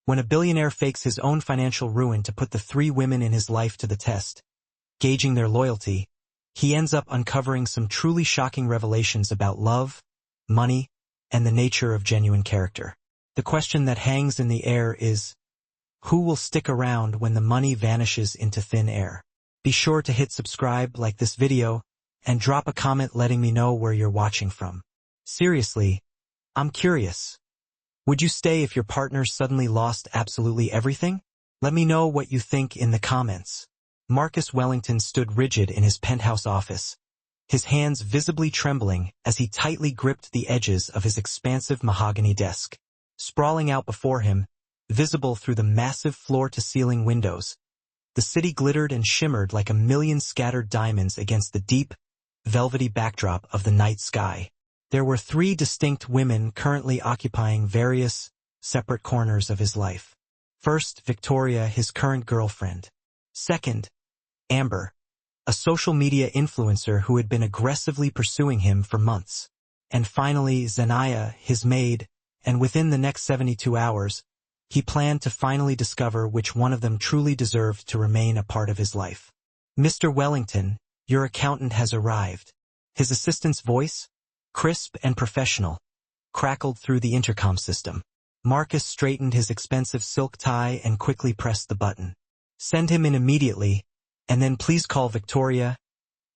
When a billionaire fakes his own financial ruin to put the three women in his life to the test, gauging their loyalty, he ends up uncovering some truly shocking revelations about love, money, and the nature of genuine character. The question that hangs in the air is, who will stick around when the money vanishes into thin air? Be sure to hit subscribe, like this video, and drop a comment letting me know where you're watching from. Seriously, I'm curious. Would you stay if your partner suddenly lost absolutely everything? Let me know what you think in the comments. Marcus Wellington stood rigid in his penthouse office, his hands visibly trembling as he tightly gripped the edges of his expansive mahogany desk. Sprawling out before him, visible through the massive floor-to-ceiling windows, the city glittered and shimmered like a million scattered diamonds against the deep, velvety backdrop of the night sky. There were three distinct women currently occupying various, separate corners of his life. First, Victoria, his current girlfriend. Second, Amber, a social media influencer who had been aggressively pursuing him for months. And finally, Zanaya, his maid, and within the next 72 hours, he planned to finally discover which one of them truly deserved to remain a part of his life. "Mr. Wellington, your accountant has arrived." His assistant's voice, crisp and professional, crackled through the intercom system. Marcus straightened his expensive silk tie and quickly pressed the button. "Send him in immediately, and then please call Victoria,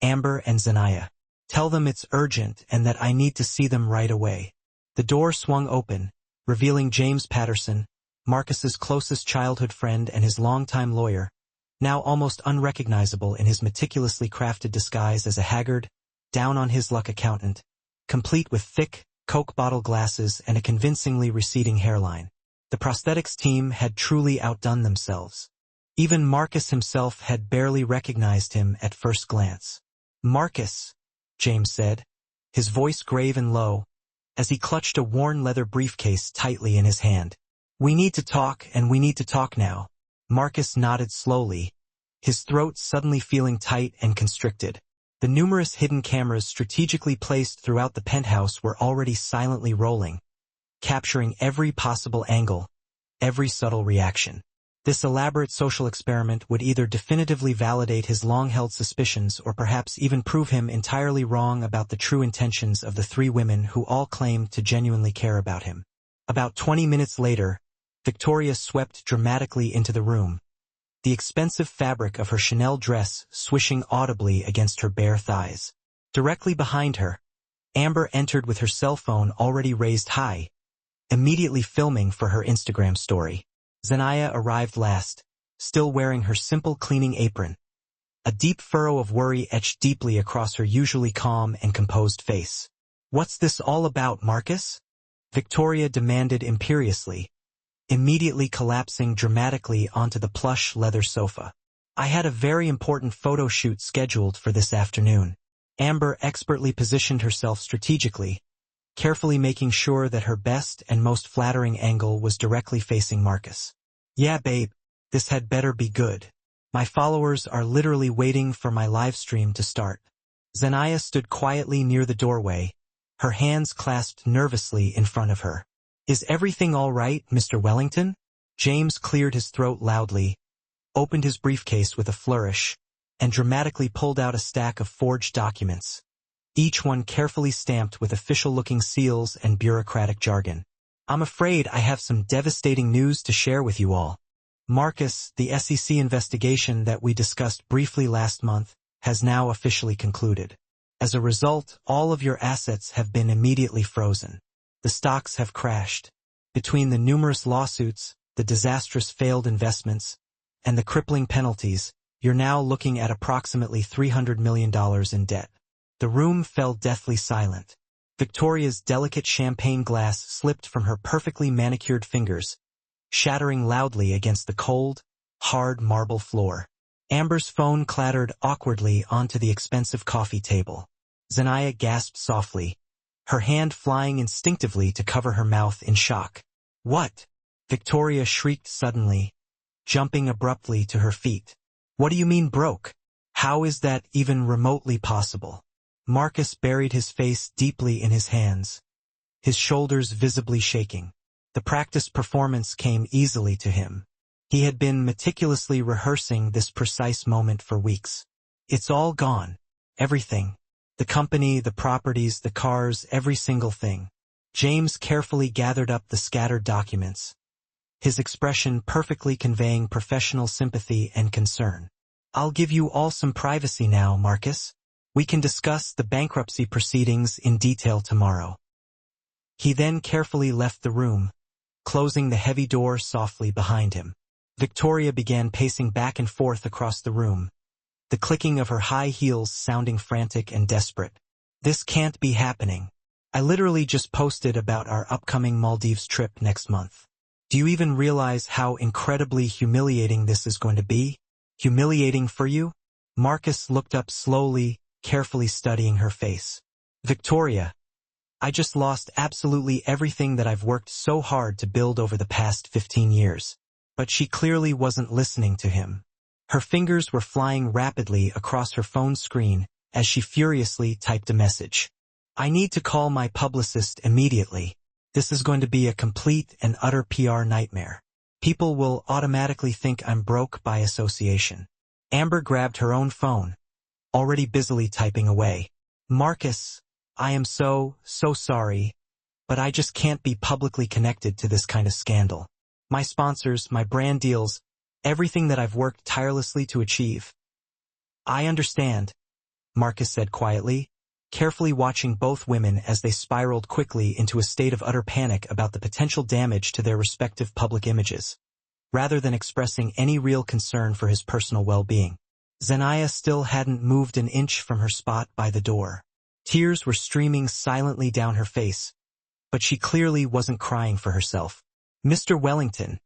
Amber, and Zanaya. Tell them it's urgent and that I need to see them right away." The door swung open, revealing James Patterson, Marcus's closest childhood friend and his longtime lawyer, now almost unrecognizable in his meticulously crafted disguise as a haggard, down-on-his-luck accountant, complete with thick, Coke bottle glasses and a convincingly receding hairline. The prosthetics team had truly outdone themselves. Even Marcus himself had barely recognized him at first glance. "Marcus," James said, his voice grave and low, as he clutched a worn leather briefcase tightly in his hand. "We need to talk, and we need to talk now." Marcus nodded slowly, his throat suddenly feeling tight and constricted. The numerous hidden cameras strategically placed throughout the penthouse were already silently rolling, capturing every possible angle, every subtle reaction. This elaborate social experiment would either definitively validate his long-held suspicions or perhaps even prove him entirely wrong about the true intentions of the three women who all claimed to genuinely care about him. About 20 minutes later, Victoria swept dramatically into the room, the expensive fabric of her Chanel dress swishing audibly against her bare thighs. Directly behind her, Amber entered with her cell phone already raised high, immediately filming for her Instagram story. Zanaya arrived last, still wearing her simple cleaning apron. A deep furrow of worry etched deeply across her usually calm and composed face. "What's this all about, Marcus?" Victoria demanded imperiously, immediately collapsing dramatically onto the plush leather sofa. "I had a very important photo shoot scheduled for this afternoon." Amber expertly positioned herself strategically, carefully making sure that her best and most flattering angle was directly facing Marcus. "Yeah, babe, this had better be good. My followers are literally waiting for my live stream to start." Zanaya stood quietly near the doorway, her hands clasped nervously in front of her. "Is everything all right, Mr. Wellington?" James cleared his throat loudly, opened his briefcase with a flourish, and dramatically pulled out a stack of forged documents, each one carefully stamped with official-looking seals and bureaucratic jargon. "I'm afraid I have some devastating news to share with you all. Marcus, the SEC investigation that we discussed briefly last month has now officially concluded. As a result, all of your assets have been immediately frozen. The stocks have crashed. Between the numerous lawsuits, the disastrous failed investments, and the crippling penalties, you're now looking at approximately $300 million in debt." The room fell deathly silent. Victoria's delicate champagne glass slipped from her perfectly manicured fingers, shattering loudly against the cold, hard marble floor. Amber's phone clattered awkwardly onto the expensive coffee table. Zanaya gasped softly, her hand flying instinctively to cover her mouth in shock. "What?" Victoria shrieked suddenly, jumping abruptly to her feet. "What do you mean broke? How is that even remotely possible?" Marcus buried his face deeply in his hands, his shoulders visibly shaking. The practice performance came easily to him. He had been meticulously rehearsing this precise moment for weeks. It's all gone. Everything. The company, the properties, the cars, every single thing. James carefully gathered up the scattered documents, his expression perfectly conveying professional sympathy and concern. I'll give you all some privacy now, Marcus. We can discuss the bankruptcy proceedings in detail tomorrow. He then carefully left the room, closing the heavy door softly behind him. Victoria began pacing back and forth across the room, the clicking of her high heels sounding frantic and desperate. This can't be happening. I literally just posted about our upcoming Maldives trip next month. Do you even realize how incredibly humiliating this is going to be? Humiliating for you? Marcus looked up slowly, carefully studying her face. Victoria, I just lost absolutely everything that I've worked so hard to build over the past 15 years. But she clearly wasn't listening to him. Her fingers were flying rapidly across her phone screen as she furiously typed a message. I need to call my publicist immediately. This is going to be a complete and utter PR nightmare. People will automatically think I'm broke by association. Amber grabbed her own phone, already busily typing away. Marcus, I am so sorry, but I just can't be publicly connected to this kind of scandal. My sponsors, my brand deals, everything that I've worked tirelessly to achieve. I understand, Marcus said quietly, carefully watching both women as they spiraled quickly into a state of utter panic about the potential damage to their respective public images, rather than expressing any real concern for his personal well-being. Zaniah still hadn't moved an inch from her spot by the door. Tears were streaming silently down her face, but she clearly wasn't crying for herself. Mr. Wellington,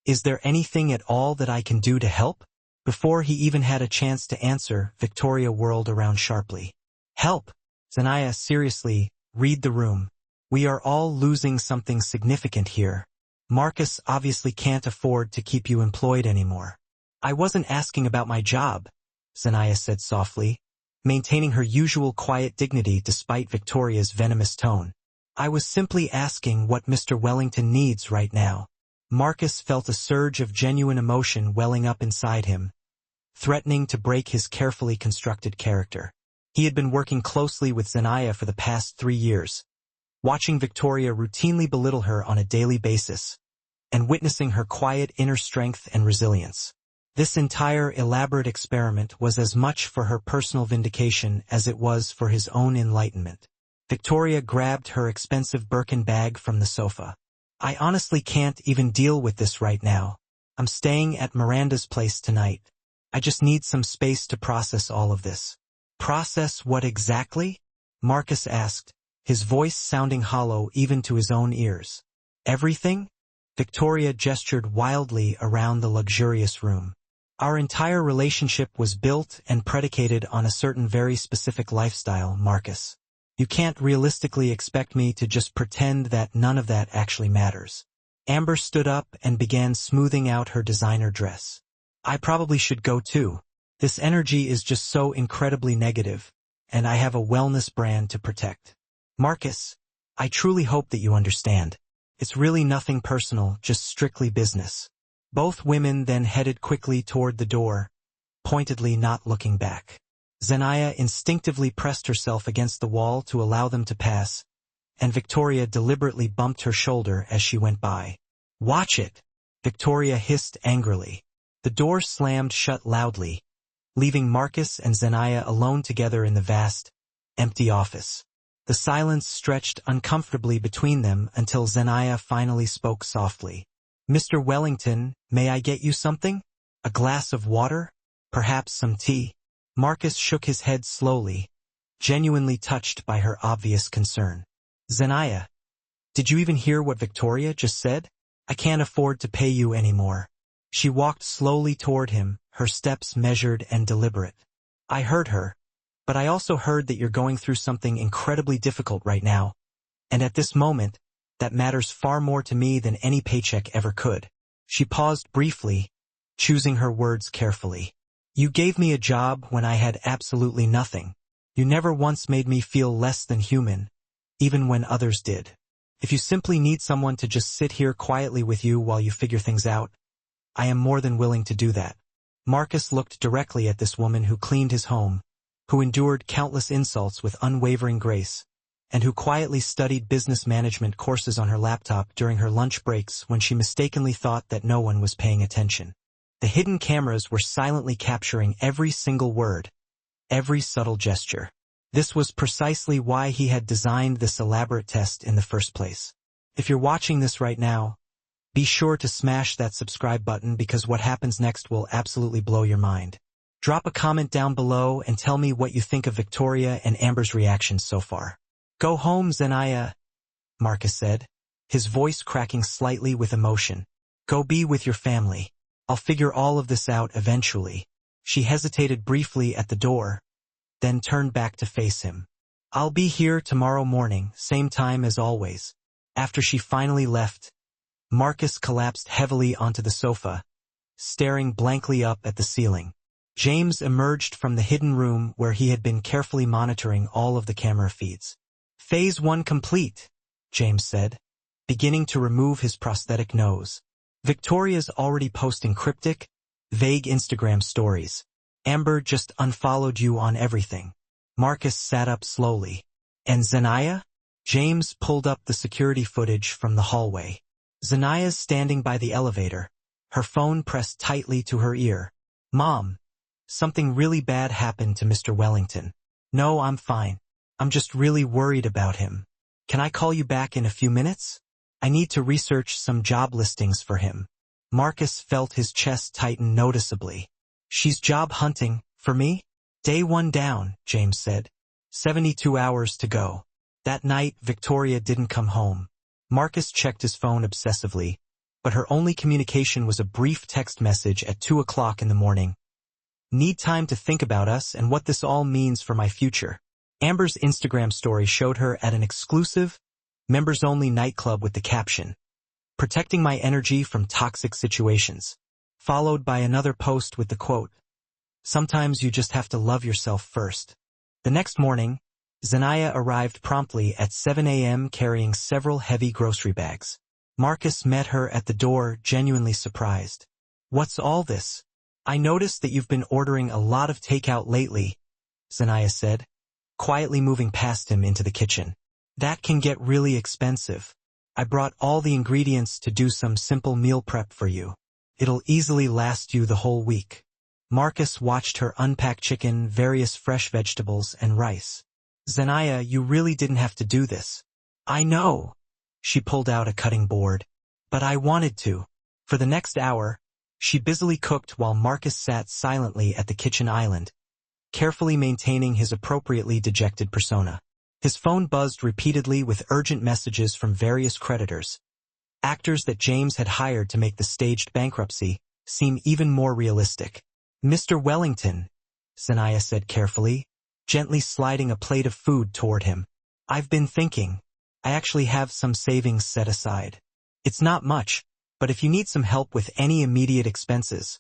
is there anything at all that I can do to help? Before he even had a chance to answer, Victoria whirled around sharply. Help! Zaniah, seriously, read the room. We are all losing something significant here. Marcus obviously can't afford to keep you employed anymore. I wasn't asking about my job, Zaniah said softly, maintaining her usual quiet dignity despite Victoria's venomous tone. I was simply asking what Mr. Wellington needs right now. Marcus felt a surge of genuine emotion welling up inside him, threatening to break his carefully constructed character. He had been working closely with Zaniah for the past 3 years, watching Victoria routinely belittle her on a daily basis, and witnessing her quiet inner strength and resilience. This entire elaborate experiment was as much for her personal vindication as it was for his own enlightenment. Victoria grabbed her expensive Birkin bag from the sofa. I honestly can't even deal with this right now. I'm staying at Miranda's place tonight. I just need some space to process all of this. Process what exactly? Marcus asked, his voice sounding hollow even to his own ears. Everything? Victoria gestured wildly around the luxurious room. Our entire relationship was built and predicated on a certain very specific lifestyle, Marcus. You can't realistically expect me to just pretend that none of that actually matters. Amber stood up and began smoothing out her designer dress. I probably should go too. This energy is just so incredibly negative, and I have a wellness brand to protect. Marcus, I truly hope that you understand. It's really nothing personal, just strictly business. Both women then headed quickly toward the door, pointedly not looking back. Zaniah instinctively pressed herself against the wall to allow them to pass, and Victoria deliberately bumped her shoulder as she went by. Watch it! Victoria hissed angrily. The door slammed shut loudly, leaving Marcus and Zaniah alone together in the vast, empty office. The silence stretched uncomfortably between them until Zaniah finally spoke softly. Mr. Wellington, may I get you something? A glass of water? Perhaps some tea? Marcus shook his head slowly, genuinely touched by her obvious concern. Zaniah, did you even hear what Victoria just said? I can't afford to pay you anymore. She walked slowly toward him, her steps measured and deliberate. I heard her, but I also heard that you're going through something incredibly difficult right now, and at this moment, that matters far more to me than any paycheck ever could. She paused briefly, choosing her words carefully. You gave me a job when I had absolutely nothing. You never once made me feel less than human, even when others did. If you simply need someone to just sit here quietly with you while you figure things out, I am more than willing to do that. Marcus looked directly at this woman who cleaned his home, who endured countless insults with unwavering grace, and who quietly studied business management courses on her laptop during her lunch breaks when she mistakenly thought that no one was paying attention. The hidden cameras were silently capturing every single word, every subtle gesture. This was precisely why he had designed this elaborate test in the first place. If you're watching this right now, be sure to smash that subscribe button because what happens next will absolutely blow your mind. Drop a comment down below and tell me what you think of Victoria and Amber's reactions so far. Go home, Zenaia, Marcus said, his voice cracking slightly with emotion. Go be with your family. I'll figure all of this out eventually. She hesitated briefly at the door, then turned back to face him. I'll be here tomorrow morning, same time as always. After she finally left, Marcus collapsed heavily onto the sofa, staring blankly up at the ceiling. James emerged from the hidden room where he had been carefully monitoring all of the camera feeds. Phase 1 complete, James said, beginning to remove his prosthetic nose. Victoria's already posting cryptic, vague Instagram stories. Amber just unfollowed you on everything. Marcus sat up slowly. And Zenaia? James pulled up the security footage from the hallway. Zenaia's standing by the elevator, her phone pressed tightly to her ear. Mom, something really bad happened to Mr. Wellington. No, I'm fine. I'm just really worried about him. Can I call you back in a few minutes? I need to research some job listings for him. Marcus felt his chest tighten noticeably. She's job hunting, for me? Day 1 down, James said. 72 hours to go. That night, Victoria didn't come home. Marcus checked his phone obsessively, but her only communication was a brief text message at 2 o'clock in the morning. Need time to think about us and what this all means for my future. Amber's Instagram story showed her at an exclusive, members-only nightclub with the caption, protecting my energy from toxic situations, followed by another post with the quote, sometimes you just have to love yourself first. The next morning, Zenaia arrived promptly at 7 a.m. carrying several heavy grocery bags. Marcus met her at the door, genuinely surprised. What's all this? I noticed that you've been ordering a lot of takeout lately, Zenaia said, quietly moving past him into the kitchen. That can get really expensive. I brought all the ingredients to do some simple meal prep for you. It'll easily last you the whole week. Marcus watched her unpack chicken, various fresh vegetables, and rice. Zenaia, you really didn't have to do this. I know. She pulled out a cutting board. But I wanted to. For the next hour, she busily cooked while Marcus sat silently at the kitchen island, carefully maintaining his appropriately dejected persona. His phone buzzed repeatedly with urgent messages from various creditors. Actors that James had hired to make the staged bankruptcy seem even more realistic. Mr. Wellington, Zenaia said carefully, gently sliding a plate of food toward him. I've been thinking. I actually have some savings set aside. It's not much, but if you need some help with any immediate expenses.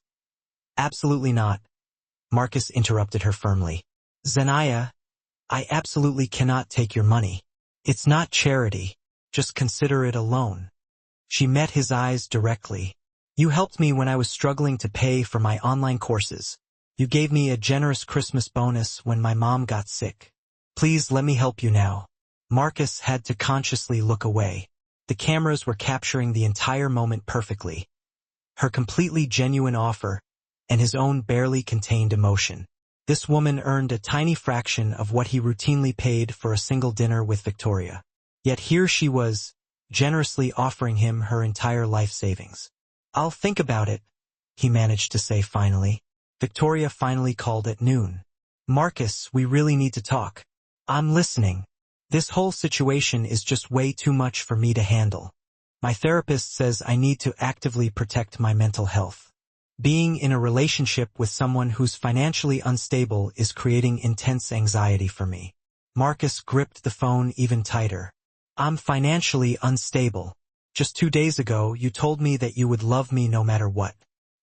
Absolutely not. Marcus interrupted her firmly. Zenaia, I absolutely cannot take your money. It's not charity. Just consider it a loan. She met his eyes directly. You helped me when I was struggling to pay for my online courses. You gave me a generous Christmas bonus when my mom got sick. Please let me help you now. Marcus had to consciously look away. The cameras were capturing the entire moment perfectly. Her completely genuine offer, and his own barely contained emotion. This woman earned a tiny fraction of what he routinely paid for a single dinner with Victoria. Yet here she was, generously offering him her entire life savings. I'll think about it, he managed to say finally. Victoria finally called at noon. Marcus, we really need to talk. I'm listening. This whole situation is just way too much for me to handle. My therapist says I need to actively protect my mental health. Being in a relationship with someone who's financially unstable is creating intense anxiety for me. Marcus gripped the phone even tighter. I'm financially unstable. Just 2 days ago, you told me that you would love me no matter what.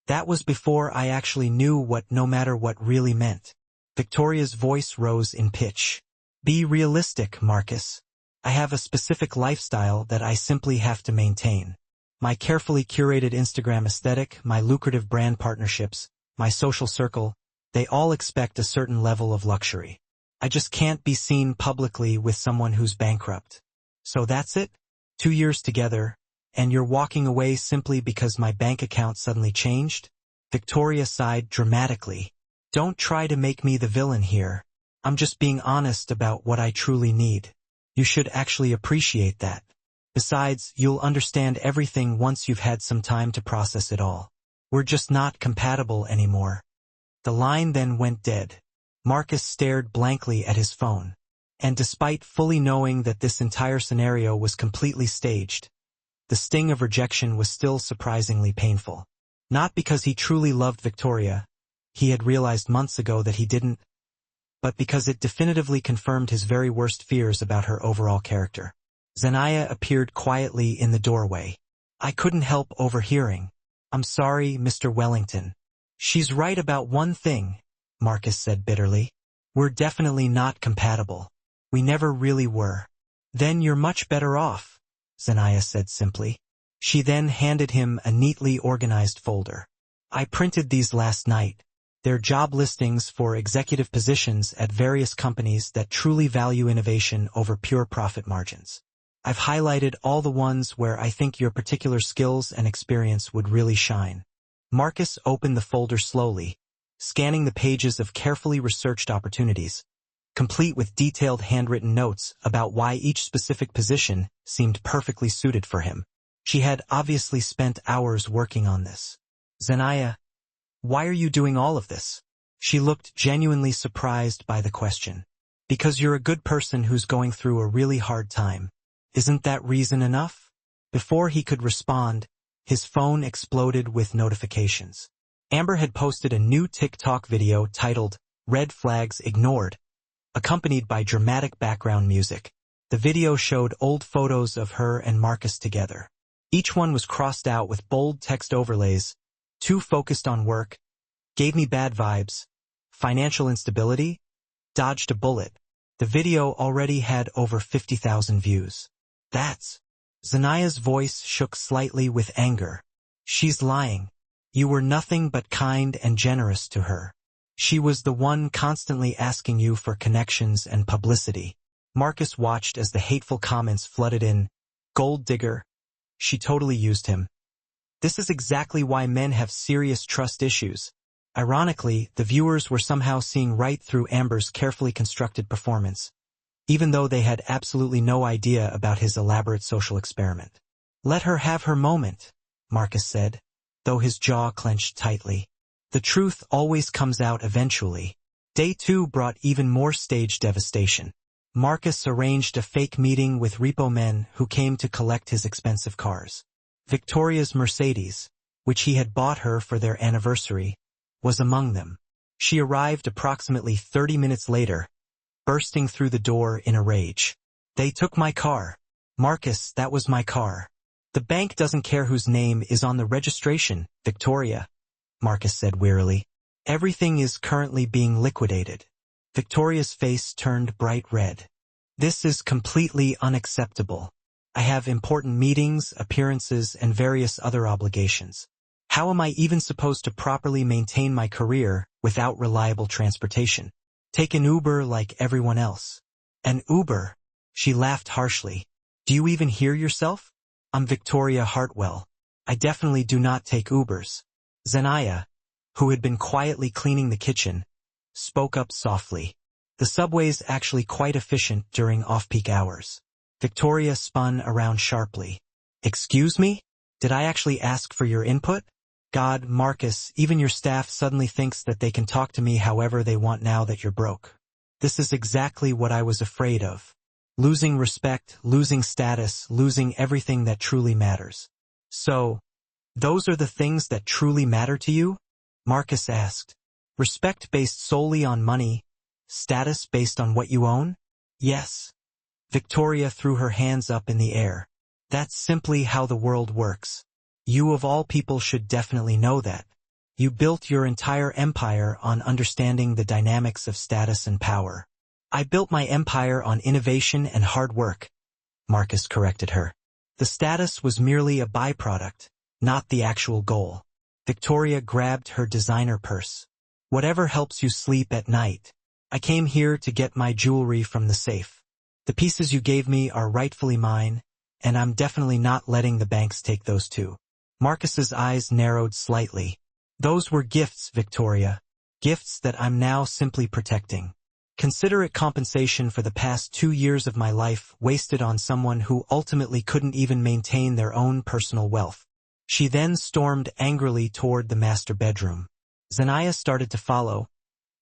That was before I actually knew what no matter what really meant. Victoria's voice rose in pitch. Be realistic, Marcus. I have a specific lifestyle that I simply have to maintain. My carefully curated Instagram aesthetic, my lucrative brand partnerships, my social circle, they all expect a certain level of luxury. I just can't be seen publicly with someone who's bankrupt. So that's it? 2 years together, and you're walking away simply because my bank account suddenly changed? Victoria sighed dramatically. Don't try to make me the villain here. I'm just being honest about what I truly need. You should actually appreciate that. Besides, you'll understand everything once you've had some time to process it all. We're just not compatible anymore. The line then went dead. Marcus stared blankly at his phone. And despite fully knowing that this entire scenario was completely staged, the sting of rejection was still surprisingly painful. Not because he truly loved Victoria, he had realized months ago that he didn't, but because it definitively confirmed his very worst fears about her overall character. Zanaya appeared quietly in the doorway. I couldn't help overhearing. I'm sorry, Mr. Wellington. She's right about one thing, Marcus said bitterly. We're definitely not compatible. We never really were. Then you're much better off, Zanaya said simply. She then handed him a neatly organized folder. I printed these last night. They're job listings for executive positions at various companies that truly value innovation over pure profit margins. I've highlighted all the ones where I think your particular skills and experience would really shine. Marcus opened the folder slowly, scanning the pages of carefully researched opportunities, complete with detailed handwritten notes about why each specific position seemed perfectly suited for him. She had obviously spent hours working on this. Zanaya, why are you doing all of this? She looked genuinely surprised by the question. Because you're a good person who's going through a really hard time. Isn't that reason enough? Before he could respond, his phone exploded with notifications. Amber had posted a new TikTok video titled, Red Flags Ignored, accompanied by dramatic background music. The video showed old photos of her and Marcus together. Each one was crossed out with bold text overlays, too focused on work, gave me bad vibes, financial instability, dodged a bullet. The video already had over 50,000 views. That's... Zanaya's voice shook slightly with anger. She's lying. You were nothing but kind and generous to her. She was the one constantly asking you for connections and publicity. Marcus watched as the hateful comments flooded in. Gold digger. She totally used him. This is exactly why men have serious trust issues. Ironically, the viewers were somehow seeing right through Amber's carefully constructed performance, even though they had absolutely no idea about his elaborate social experiment. Let her have her moment, Marcus said, though his jaw clenched tightly. The truth always comes out eventually. Day 2 brought even more staged devastation. Marcus arranged a fake meeting with repo men who came to collect his expensive cars. Victoria's Mercedes, which he had bought her for their anniversary, was among them. She arrived approximately 30 minutes later, bursting through the door in a rage. They took my car. Marcus, that was my car. The bank doesn't care whose name is on the registration, Victoria, Marcus said wearily. Everything is currently being liquidated. Victoria's face turned bright red. This is completely unacceptable. I have important meetings, appearances, and various other obligations. How am I even supposed to properly maintain my career without reliable transportation? Take an Uber like everyone else. An Uber? She laughed harshly. Do you even hear yourself? I'm Victoria Hartwell. I definitely do not take Ubers. Zanaya, who had been quietly cleaning the kitchen, spoke up softly. The subway's actually quite efficient during off-peak hours. Victoria spun around sharply. Excuse me? Did I actually ask for your input? God, Marcus, even your staff suddenly thinks that they can talk to me however they want now that you're broke. This is exactly what I was afraid of. Losing respect, losing status, losing everything that truly matters. So, those are the things that truly matter to you? Marcus asked. Respect based solely on money, status based on what you own? Yes. Victoria threw her hands up in the air. That's simply how the world works. You of all people should definitely know that. You built your entire empire on understanding the dynamics of status and power. I built my empire on innovation and hard work, Marcus corrected her. The status was merely a byproduct, not the actual goal. Victoria grabbed her designer purse. Whatever helps you sleep at night. I came here to get my jewelry from the safe. The pieces you gave me are rightfully mine, and I'm definitely not letting the banks take those too. Marcus's eyes narrowed slightly. Those were gifts, Victoria. Gifts that I'm now simply protecting. Consider it compensation for the past 2 years of my life wasted on someone who ultimately couldn't even maintain their own personal wealth. She then stormed angrily toward the master bedroom. Zanaya started to follow,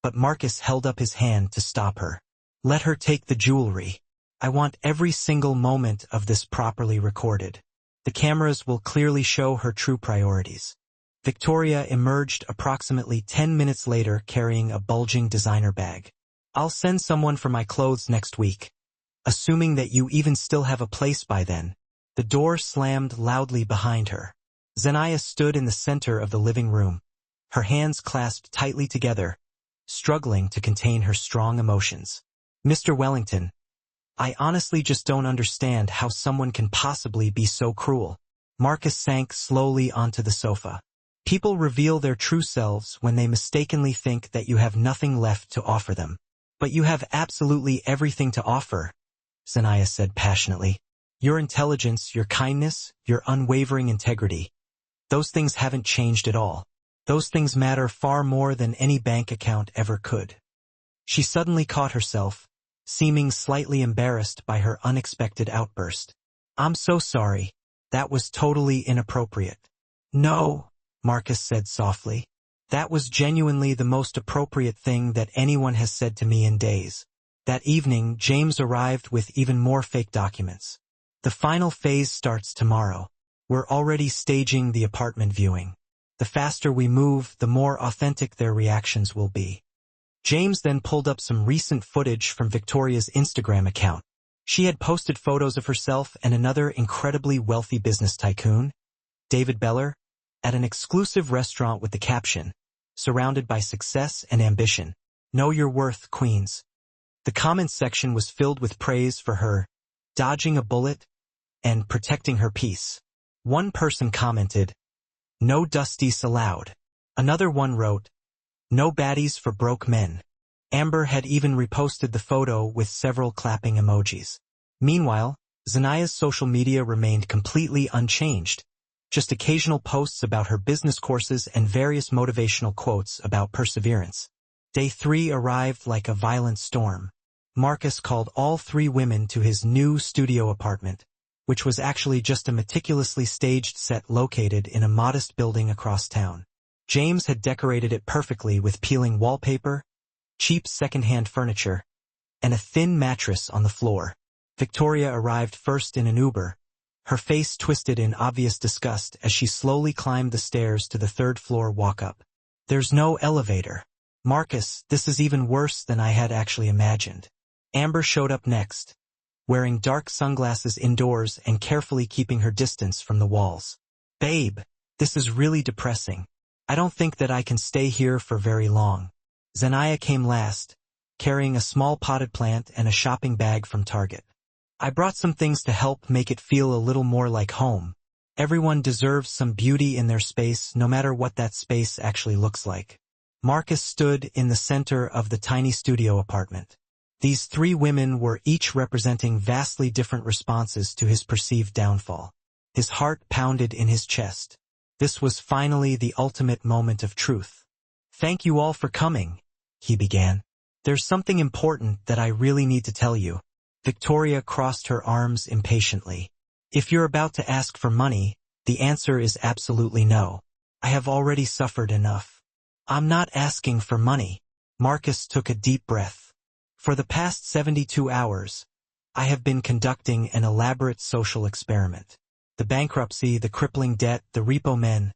but Marcus held up his hand to stop her. Let her take the jewelry. I want every single moment of this properly recorded. The cameras will clearly show her true priorities. Victoria emerged approximately 10 minutes later carrying a bulging designer bag. I'll send someone for my clothes next week. Assuming that you even still have a place by then. The door slammed loudly behind her. Zanaya stood in the center of the living room, her hands clasped tightly together, struggling to contain her strong emotions. Mr. Wellington, I honestly just don't understand how someone can possibly be so cruel. Marcus sank slowly onto the sofa. People reveal their true selves when they mistakenly think that you have nothing left to offer them. But you have absolutely everything to offer, Zanaya said passionately. Your intelligence, your kindness, your unwavering integrity. Those things haven't changed at all. Those things matter far more than any bank account ever could. She suddenly caught herself, seeming slightly embarrassed by her unexpected outburst. I'm so sorry. That was totally inappropriate. No, Marcus said softly. That was genuinely the most appropriate thing that anyone has said to me in days. That evening, James arrived with even more fake documents. The final phase starts tomorrow. We're already staging the apartment viewing. The faster we move, the more authentic their reactions will be. James then pulled up some recent footage from Victoria's Instagram account. She had posted photos of herself and another incredibly wealthy business tycoon, David Beller, at an exclusive restaurant with the caption, surrounded by success and ambition. Know your worth, Queens. The comments section was filled with praise for her, dodging a bullet, and protecting her peace. One person commented, no dusties allowed. Another one wrote, no baddies for broke men. Amber had even reposted the photo with several clapping emojis. Meanwhile, Zanaya's social media remained completely unchanged. Just occasional posts about her business courses and various motivational quotes about perseverance. Day 3 arrived like a violent storm. Marcus called all 3 women to his new studio apartment, which was actually just a meticulously staged set located in a modest building across town. James had decorated it perfectly with peeling wallpaper, cheap second-hand furniture, and a thin mattress on the floor. Victoria arrived first in an Uber, her face twisted in obvious disgust as she slowly climbed the stairs to the 3rd floor walk-up. There's no elevator. Marcus, this is even worse than I had actually imagined. Amber showed up next, wearing dark sunglasses indoors and carefully keeping her distance from the walls. Babe, this is really depressing. I don't think that I can stay here for very long. Zanaya came last, carrying a small potted plant and a shopping bag from Target. I brought some things to help make it feel a little more like home. Everyone deserves some beauty in their space, no matter what that space actually looks like. Marcus stood in the center of the tiny studio apartment. These 3 women were each representing vastly different responses to his perceived downfall. His heart pounded in his chest. This was finally the ultimate moment of truth. Thank you all for coming, he began. There's something important that I really need to tell you. Victoria crossed her arms impatiently. If you're about to ask for money, the answer is absolutely no. I have already suffered enough. I'm not asking for money. Marcus took a deep breath. For the past 72 hours, I have been conducting an elaborate social experiment. The bankruptcy, the crippling debt, the repo men.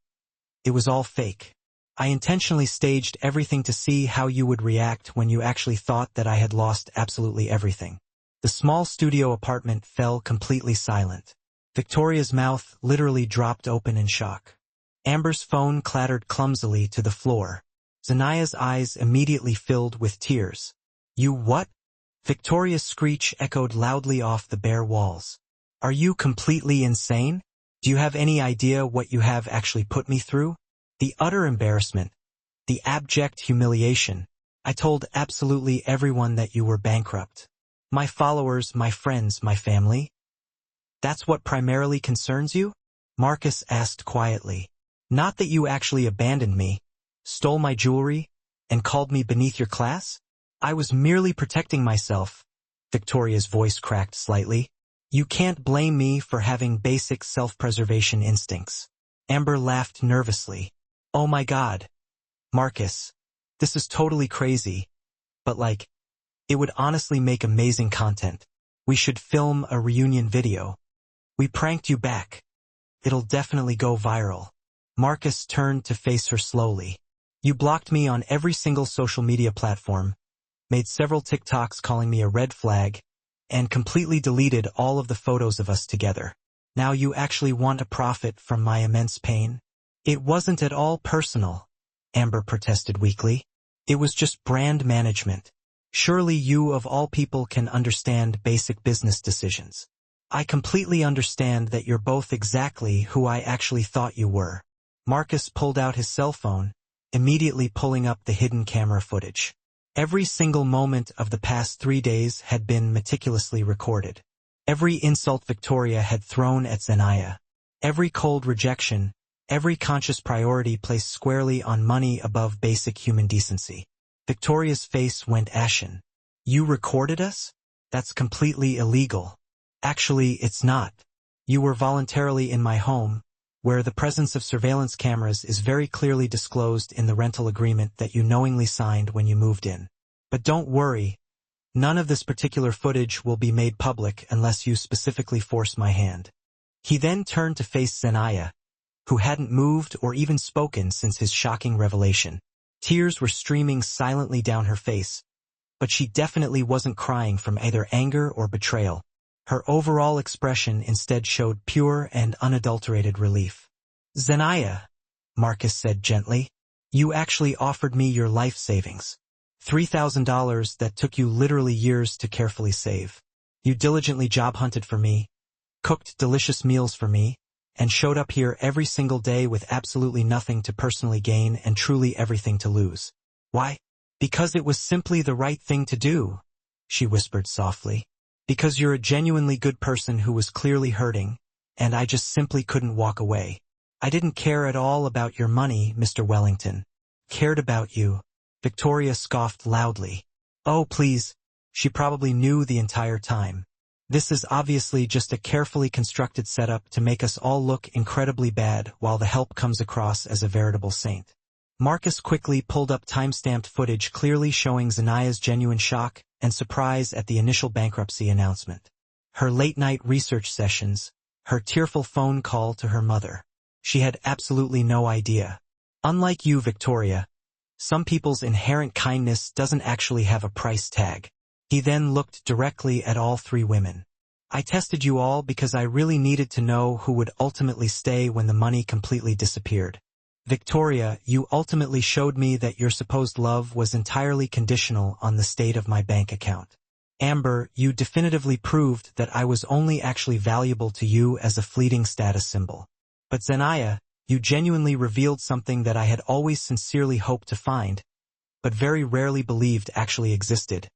It was all fake. I intentionally staged everything to see how you would react when you actually thought that I had lost absolutely everything. The small studio apartment fell completely silent. Victoria's mouth literally dropped open in shock. Amber's phone clattered clumsily to the floor. Zanaya's eyes immediately filled with tears. You what? Victoria's screech echoed loudly off the bare walls. Are you completely insane? Do you have any idea what you have actually put me through? The utter embarrassment, the abject humiliation. I told absolutely everyone that you were bankrupt. My followers, my friends, my family. That's what primarily concerns you? Marcus asked quietly. Not that you actually abandoned me, stole my jewelry, and called me beneath your class? I was merely protecting myself. Victoria's voice cracked slightly. You can't blame me for having basic self-preservation instincts. Amber laughed nervously. Oh my God. Marcus, this is totally crazy. But it would honestly make amazing content. We should film a reunion video. We pranked you back. It'll definitely go viral. Marcus turned to face her slowly. You blocked me on every single social media platform, made several TikToks calling me a red flag, and completely deleted all of the photos of us together. Now you actually want to profit from my immense pain? It wasn't at all personal, Amber protested weakly. It was just brand management. Surely you of all people can understand basic business decisions. I completely understand that you're both exactly who I actually thought you were. Marcus pulled out his cell phone, immediately pulling up the hidden camera footage. Every single moment of the past 3 days had been meticulously recorded. Every insult Victoria had thrown at Zaniah. Every cold rejection, every conscious priority placed squarely on money above basic human decency. Victoria's face went ashen. You recorded us? That's completely illegal. Actually, it's not. You were voluntarily in my home, where the presence of surveillance cameras is very clearly disclosed in the rental agreement that you knowingly signed when you moved in. But don't worry, none of this particular footage will be made public unless you specifically force my hand. He then turned to face Zaniah, who hadn't moved or even spoken since his shocking revelation. Tears were streaming silently down her face, but she definitely wasn't crying from either anger or betrayal. Her overall expression instead showed pure and unadulterated relief. Zaniah, Marcus said gently, you actually offered me your life savings. $3,000 that took you literally years to carefully save. You diligently job hunted for me, cooked delicious meals for me, and showed up here every single day with absolutely nothing to personally gain and truly everything to lose. Why? Because it was simply the right thing to do, she whispered softly. Because you're a genuinely good person who was clearly hurting, and I just simply couldn't walk away. I didn't care at all about your money, Mr. Wellington. Cared about you. Victoria scoffed loudly. Oh, please. She probably knew the entire time. This is obviously just a carefully constructed setup to make us all look incredibly bad while the help comes across as a veritable saint. Marcus quickly pulled up time-stamped footage clearly showing Zaniah's genuine shock and surprise at the initial bankruptcy announcement. Her late-night research sessions, her tearful phone call to her mother. She had absolutely no idea. Unlike you, Victoria, some people's inherent kindness doesn't actually have a price tag. He then looked directly at all 3 women. I tested you all because I really needed to know who would ultimately stay when the money completely disappeared. Victoria, you ultimately showed me that your supposed love was entirely conditional on the state of my bank account. Amber, you definitively proved that I was only actually valuable to you as a fleeting status symbol. But Zaniah, you genuinely revealed something that I had always sincerely hoped to find, but very rarely believed actually existed.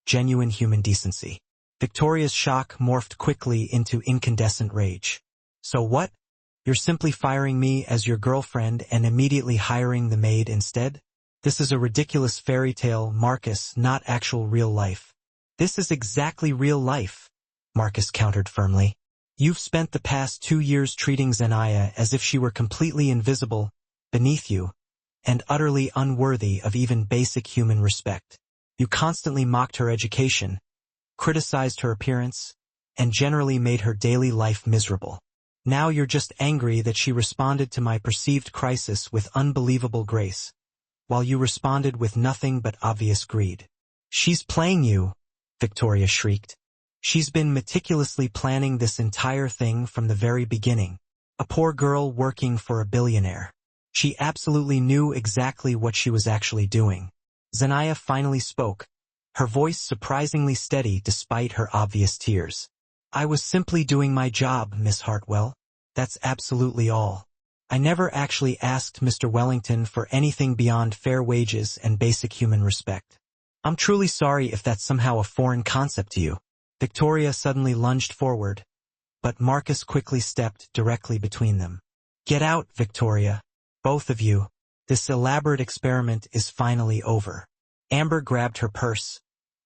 Genuine human decency. Victoria's shock morphed quickly into incandescent rage. So what? You're simply firing me as your girlfriend and immediately hiring the maid instead? This is a ridiculous fairy tale, Marcus, not actual real life. This is exactly real life, Marcus countered firmly. You've spent the past 2 years treating Zaniah as if she were completely invisible, beneath you, and utterly unworthy of even basic human respect. You constantly mocked her education, criticized her appearance, and generally made her daily life miserable. Now you're just angry that she responded to my perceived crisis with unbelievable grace, while you responded with nothing but obvious greed. She's playing you, Victoria shrieked. She's been meticulously planning this entire thing from the very beginning. A poor girl working for a billionaire. She absolutely knew exactly what she was actually doing. Zaniah finally spoke, her voice surprisingly steady despite her obvious tears. I was simply doing my job, Miss Hartwell. That's absolutely all. I never actually asked Mr. Wellington for anything beyond fair wages and basic human respect. I'm truly sorry if that's somehow a foreign concept to you. Victoria suddenly lunged forward, but Marcus quickly stepped directly between them. Get out, Victoria. Both of you. This elaborate experiment is finally over. Amber grabbed her purse,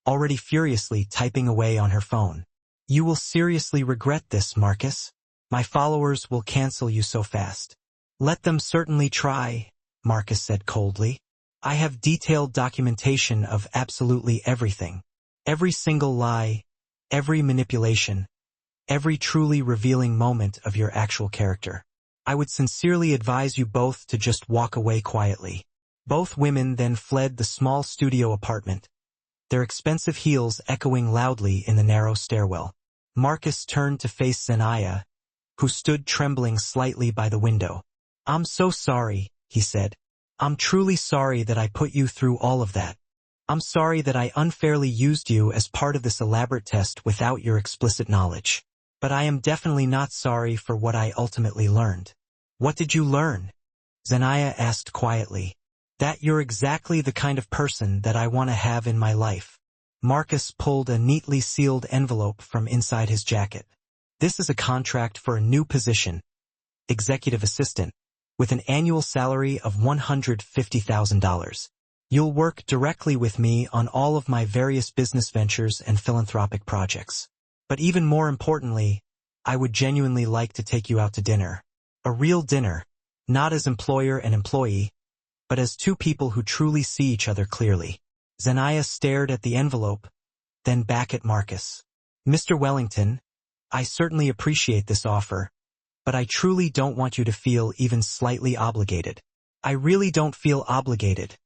already furiously typing away on her phone. You will seriously regret this, Marcus. My followers will cancel you so fast. Let them certainly try, Marcus said coldly. I have detailed documentation of absolutely everything. Every single lie, every manipulation, every truly revealing moment of your actual character. I would sincerely advise you both to just walk away quietly. Both women then fled the small studio apartment, their expensive heels echoing loudly in the narrow stairwell. Marcus turned to face Zanaya, who stood trembling slightly by the window. I'm so sorry, he said. I'm truly sorry that I put you through all of that. I'm sorry that I unfairly used you as part of this elaborate test without your explicit knowledge. But I am definitely not sorry for what I ultimately learned. What did you learn? Zanaya asked quietly. That you're exactly the kind of person that I want to have in my life. Marcus pulled a neatly sealed envelope from inside his jacket. This is a contract for a new position, executive assistant, with an annual salary of $150,000. You'll work directly with me on all of my various business ventures and philanthropic projects. But even more importantly, I would genuinely like to take you out to dinner. A real dinner, not as employer and employee, but as two people who truly see each other clearly. Zanaya stared at the envelope, then back at Marcus. Mr. Wellington, I certainly appreciate this offer, but I truly don't want you to feel even slightly obligated. I really don't feel obligated,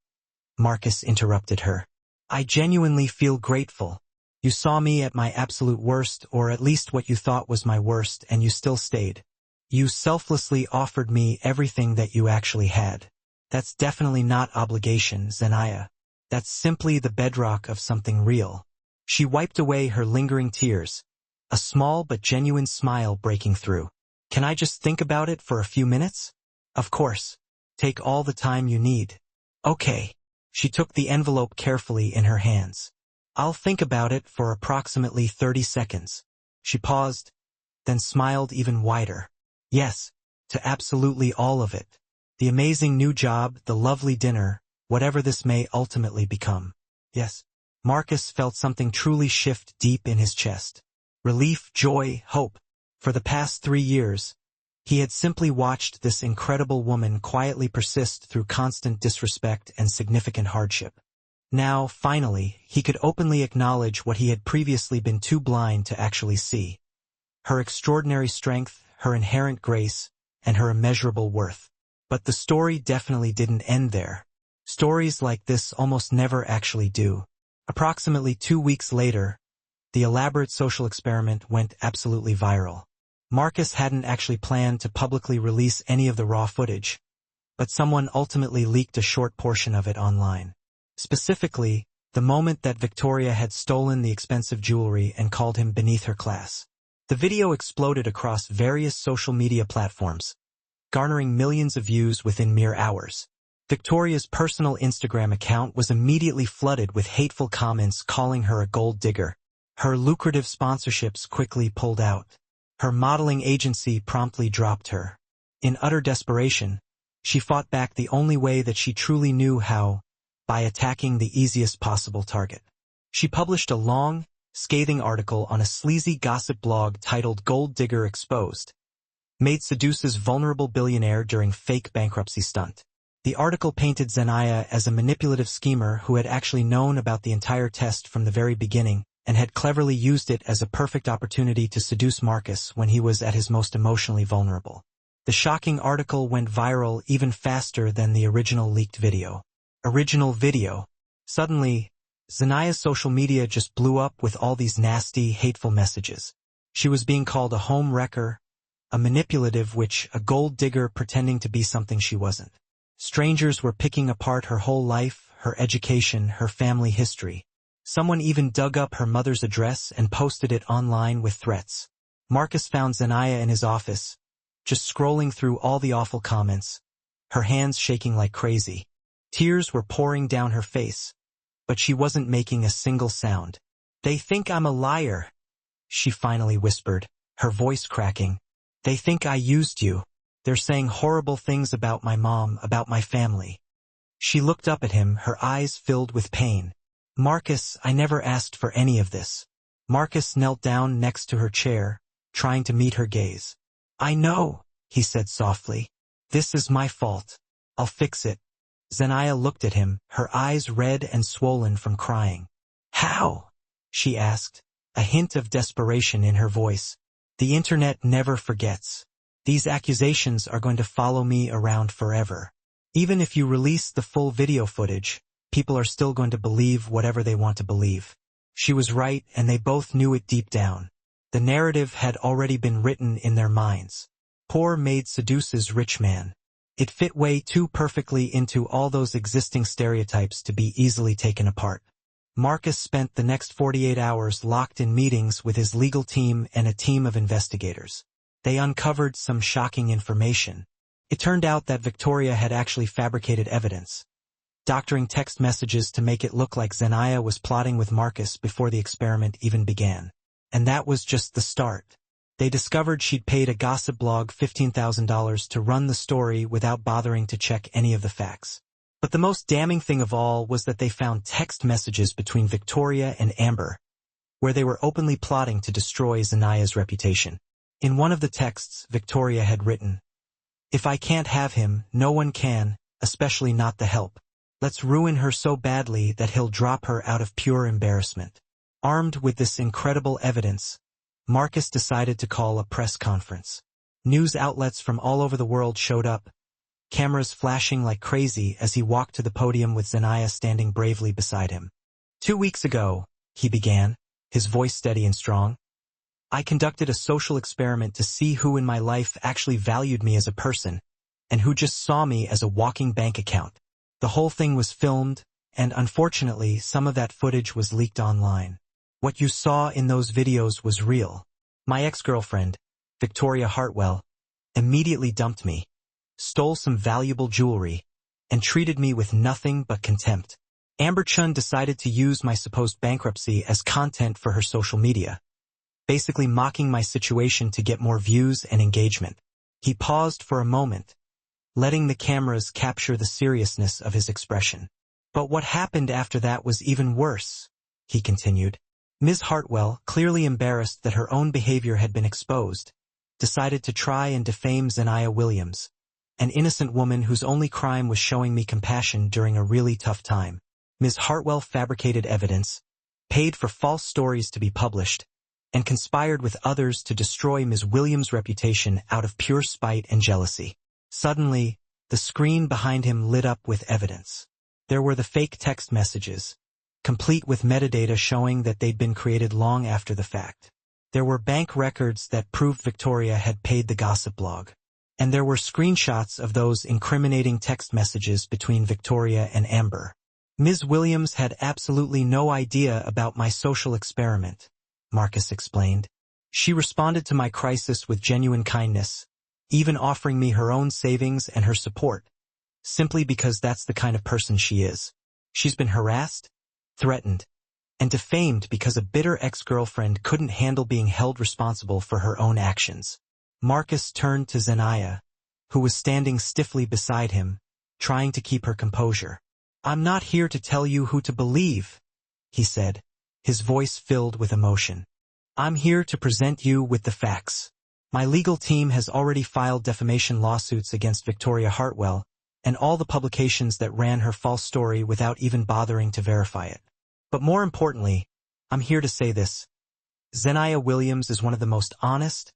Marcus interrupted her. I genuinely feel grateful. You saw me at my absolute worst, or at least what you thought was my worst, and you still stayed. You selflessly offered me everything that you actually had. That's definitely not obligation, Zanaya. That's simply the bedrock of something real. She wiped away her lingering tears, a small but genuine smile breaking through. Can I just think about it for a few minutes? Of course. Take all the time you need. Okay. She took the envelope carefully in her hands. I'll think about it for approximately 30 seconds. She paused, then smiled even wider. Yes, to absolutely all of it. The amazing new job, the lovely dinner, whatever this may ultimately become. Yes. Marcus felt something truly shift deep in his chest. Relief, joy, hope. For the past 3 years, he had simply watched this incredible woman quietly persist through constant disrespect and significant hardship. Now, finally, he could openly acknowledge what he had previously been too blind to actually see. Her extraordinary strength, her inherent grace, and her immeasurable worth. But the story definitely didn't end there. Stories like this almost never actually do. Approximately 2 weeks later, the elaborate social experiment went absolutely viral. Marcus hadn't actually planned to publicly release any of the raw footage, but someone ultimately leaked a short portion of it online. Specifically, the moment that Victoria had stolen the expensive jewelry and called him beneath her class. The video exploded across various social media platforms, garnering millions of views within mere hours. Victoria's personal Instagram account was immediately flooded with hateful comments calling her a gold digger. Her lucrative sponsorships quickly pulled out. Her modeling agency promptly dropped her. In utter desperation, she fought back the only way that she truly knew how, by attacking the easiest possible target. She published a long, scathing article on a sleazy gossip blog titled Gold Digger Exposed. Maid seduces vulnerable billionaire during fake bankruptcy stunt. The article painted Zanaya as a manipulative schemer who had actually known about the entire test from the very beginning and had cleverly used it as a perfect opportunity to seduce Marcus when he was at his most emotionally vulnerable. The shocking article went viral even faster than the original leaked video. Suddenly, Zanaya's social media just blew up with all these nasty, hateful messages. She was being called a home wrecker, a manipulative witch, a gold digger pretending to be something she wasn't. Strangers were picking apart her whole life, her education, her family history. Someone even dug up her mother's address and posted it online with threats. Marcus found Zanaya in his office, just scrolling through all the awful comments, her hands shaking like crazy. Tears were pouring down her face, but she wasn't making a single sound. "They think I'm a liar," she finally whispered, her voice cracking. "They think I used you. They're saying horrible things about my mom, about my family." She looked up at him, her eyes filled with pain. "Marcus, I never asked for any of this." Marcus knelt down next to her chair, trying to meet her gaze. "I know," he said softly. "This is my fault. I'll fix it." Zanaya looked at him, her eyes red and swollen from crying. "How?" she asked, a hint of desperation in her voice. "The internet never forgets. These accusations are going to follow me around forever. Even if you release the full video footage, people are still going to believe whatever they want to believe." She was right, and they both knew it deep down. The narrative had already been written in their minds. Poor Maid seduces rich man. It fit way too perfectly into all those existing stereotypes to be easily taken apart. Marcus spent the next 48 hours locked in meetings with his legal team and a team of investigators. They uncovered some shocking information. It turned out that Victoria had actually fabricated evidence, doctoring text messages to make it look like Zanaya was plotting with Marcus before the experiment even began. And that was just the start. They discovered she'd paid a gossip blog $15,000 to run the story without bothering to check any of the facts. But the most damning thing of all was that they found text messages between Victoria and Amber, where they were openly plotting to destroy Zanaya's reputation. In one of the texts, Victoria had written, "If I can't have him, no one can, especially not the help. Let's ruin her so badly that he'll drop her out of pure embarrassment." Armed with this incredible evidence, Marcus decided to call a press conference. News outlets from all over the world showed up, cameras flashing like crazy as he walked to the podium with Zanaya standing bravely beside him. "2 weeks ago," he began, his voice steady and strong, "I conducted a social experiment to see who in my life actually valued me as a person, and who just saw me as a walking bank account. The whole thing was filmed, and unfortunately some of that footage was leaked online. What you saw in those videos was real. My ex-girlfriend, Victoria Hartwell, immediately dumped me, stole some valuable jewelry, and treated me with nothing but contempt. Amber Chun decided to use my supposed bankruptcy as content for her social media, basically mocking my situation to get more views and engagement." He paused for a moment, letting the cameras capture the seriousness of his expression. "But what happened after that was even worse," he continued. "Ms. Hartwell, clearly embarrassed that her own behavior had been exposed, decided to try and defame Zanaya Williams, an innocent woman whose only crime was showing me compassion during a really tough time. Ms. Hartwell fabricated evidence, paid for false stories to be published, and conspired with others to destroy Ms. Williams' reputation out of pure spite and jealousy." Suddenly, the screen behind him lit up with evidence. There were the fake text messages, complete with metadata showing that they'd been created long after the fact. There were bank records that proved Victoria had paid the gossip blog. And there were screenshots of those incriminating text messages between Victoria and Amber. "Ms. Williams had absolutely no idea about my social experiment," Marcus explained. "She responded to my crisis with genuine kindness, even offering me her own savings and her support, simply because that's the kind of person she is. She's been harassed, threatened, and defamed because a bitter ex-girlfriend couldn't handle being held responsible for her own actions." Marcus turned to Zanaya, who was standing stiffly beside him, trying to keep her composure. "I'm not here to tell you who to believe," he said, his voice filled with emotion. "I'm here to present you with the facts. My legal team has already filed defamation lawsuits against Victoria Hartwell and all the publications that ran her false story without even bothering to verify it. But more importantly, I'm here to say this. Zanaya Williams is one of the most honest,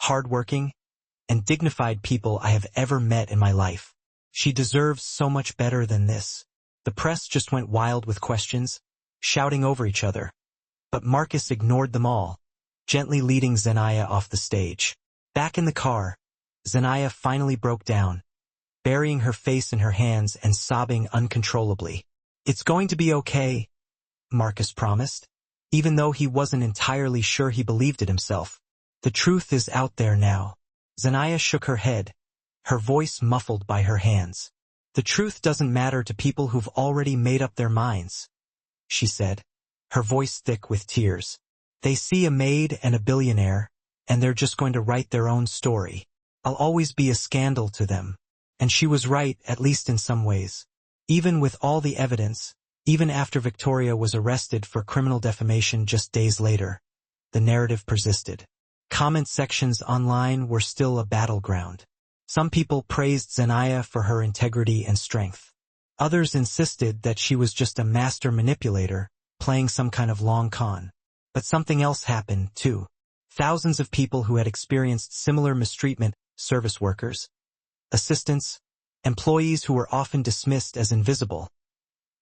hardworking, and dignified people I have ever met in my life. She deserves so much better than this." The press just went wild with questions, shouting over each other. But Marcus ignored them all, gently leading Zanaya off the stage. Back in the car, Zanaya finally broke down, burying her face in her hands and sobbing uncontrollably. "It's going to be okay," Marcus promised, even though he wasn't entirely sure he believed it himself. The truth is out there now. Zanaya shook her head, her voice muffled by her hands. The truth doesn't matter to people who've already made up their minds, she said, her voice thick with tears. They see a maid and a billionaire, and they're just going to write their own story. I'll always be a scandal to them. And she was right, at least in some ways. Even with all the evidence, even after Victoria was arrested for criminal defamation just days later, the narrative persisted. Comment sections online were still a battleground. Some people praised Zanaya for her integrity and strength. Others insisted that she was just a master manipulator, playing some kind of long con. But something else happened, too. Thousands of people who had experienced similar mistreatment, service workers, assistants, employees who were often dismissed as invisible,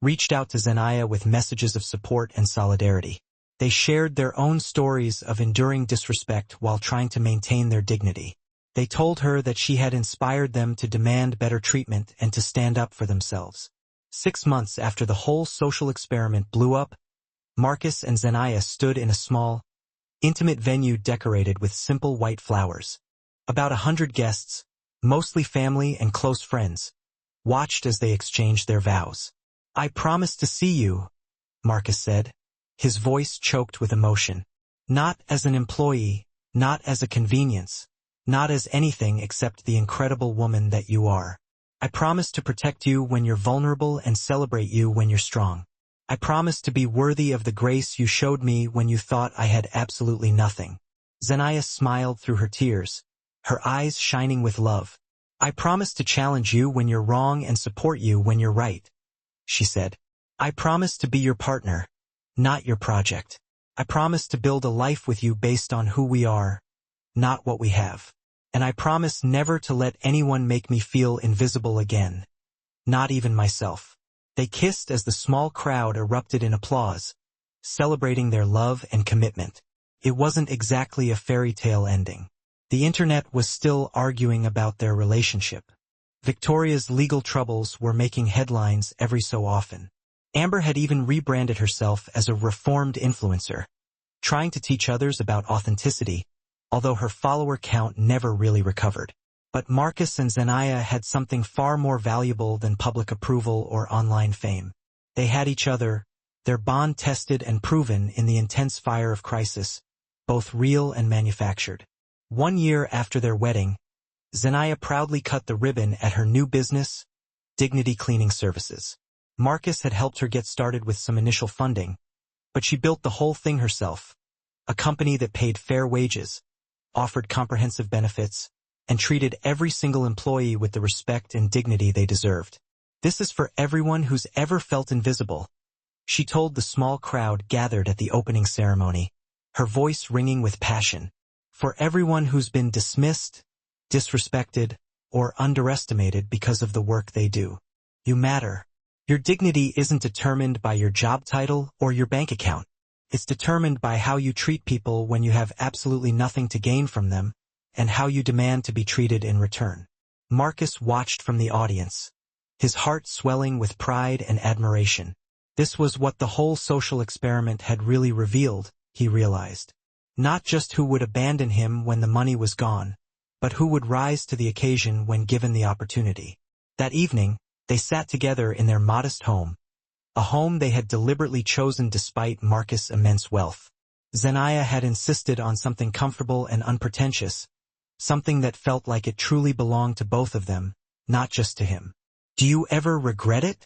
reached out to Zanaya with messages of support and solidarity. They shared their own stories of enduring disrespect while trying to maintain their dignity. They told her that she had inspired them to demand better treatment and to stand up for themselves. 6 months after the whole social experiment blew up, Marcus and Zanaya stood in a small, intimate venue decorated with simple white flowers. About 100 guests, mostly family and close friends, watched as they exchanged their vows. "I promise to see you," Marcus said, his voice choked with emotion. "Not as an employee, not as a convenience, not as anything except the incredible woman that you are. I promise to protect you when you're vulnerable and celebrate you when you're strong. I promise to be worthy of the grace you showed me when you thought I had absolutely nothing." Zanaya smiled through her tears, her eyes shining with love. "I promise to challenge you when you're wrong and support you when you're right," she said. "I promise to be your partner, not your project. I promise to build a life with you based on who we are, not what we have. And I promise never to let anyone make me feel invisible again, not even myself." They kissed as the small crowd erupted in applause, celebrating their love and commitment. It wasn't exactly a fairy tale ending. The internet was still arguing about their relationship. Victoria's legal troubles were making headlines every so often. Amber had even rebranded herself as a reformed influencer, trying to teach others about authenticity, although her follower count never really recovered. But Marcus and Zanaya had something far more valuable than public approval or online fame. They had each other, their bond tested and proven in the intense fire of crisis, both real and manufactured. 1 year after their wedding, Zanaya proudly cut the ribbon at her new business, Dignity Cleaning Services. Marcus had helped her get started with some initial funding, but she built the whole thing herself, a company that paid fair wages, offered comprehensive benefits, and treated every single employee with the respect and dignity they deserved. "This is for everyone who's ever felt invisible," she told the small crowd gathered at the opening ceremony, her voice ringing with passion. "For everyone who's been dismissed, disrespected, or underestimated because of the work they do. You matter. Your dignity isn't determined by your job title or your bank account. It's determined by how you treat people when you have absolutely nothing to gain from them, and how you demand to be treated in return." Marcus watched from the audience, his heart swelling with pride and admiration. This was what the whole social experiment had really revealed, he realized. Not just who would abandon him when the money was gone, but who would rise to the occasion when given the opportunity. That evening, they sat together in their modest home, a home they had deliberately chosen despite Marcus' immense wealth. Zanaya had insisted on something comfortable and unpretentious, something that felt like it truly belonged to both of them, not just to him. "Do you ever regret it?"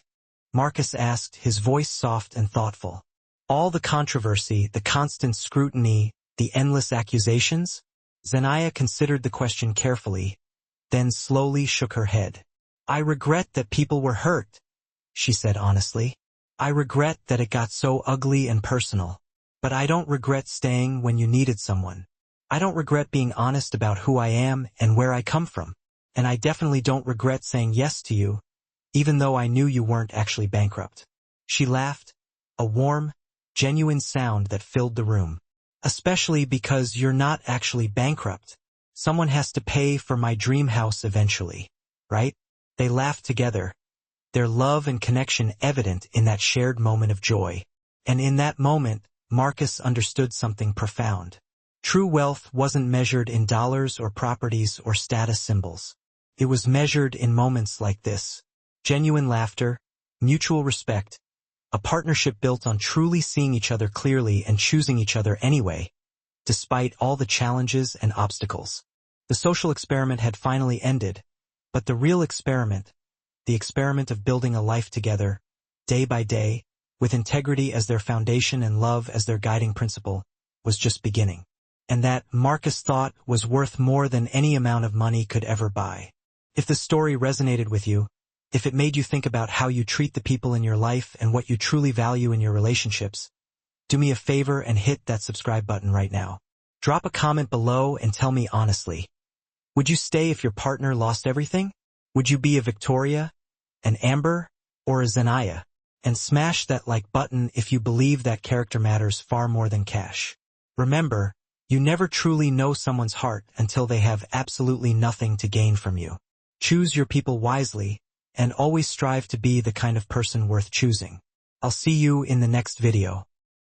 Marcus asked, his voice soft and thoughtful. "All the controversy, the constant scrutiny, the endless accusations?" Zanaya considered the question carefully, then slowly shook her head. "I regret that people were hurt," she said honestly. "I regret that it got so ugly and personal. But I don't regret staying when you needed someone. I don't regret being honest about who I am and where I come from. And I definitely don't regret saying yes to you, even though I knew you weren't actually bankrupt." She laughed, a warm, genuine sound that filled the room. "Especially because you're not actually bankrupt. Someone has to pay for my dream house eventually, right?" They laughed together, their love and connection evident in that shared moment of joy. And in that moment, Marcus understood something profound. True wealth wasn't measured in dollars or properties or status symbols. It was measured in moments like this: genuine laughter, mutual respect, a partnership built on truly seeing each other clearly and choosing each other anyway, despite all the challenges and obstacles. The social experiment had finally ended, but the real experiment, the experiment of building a life together, day by day, with integrity as their foundation and love as their guiding principle, was just beginning. And that, Marcus thought, was worth more than any amount of money could ever buy. If the story resonated with you, if it made you think about how you treat the people in your life and what you truly value in your relationships, do me a favor and hit that subscribe button right now. Drop a comment below and tell me honestly. Would you stay if your partner lost everything? Would you be a Victoria, an Amber, or a Zenaya? And smash that like button if you believe that character matters far more than cash. Remember, you never truly know someone's heart until they have absolutely nothing to gain from you. Choose your people wisely, and always strive to be the kind of person worth choosing. I'll see you in the next video.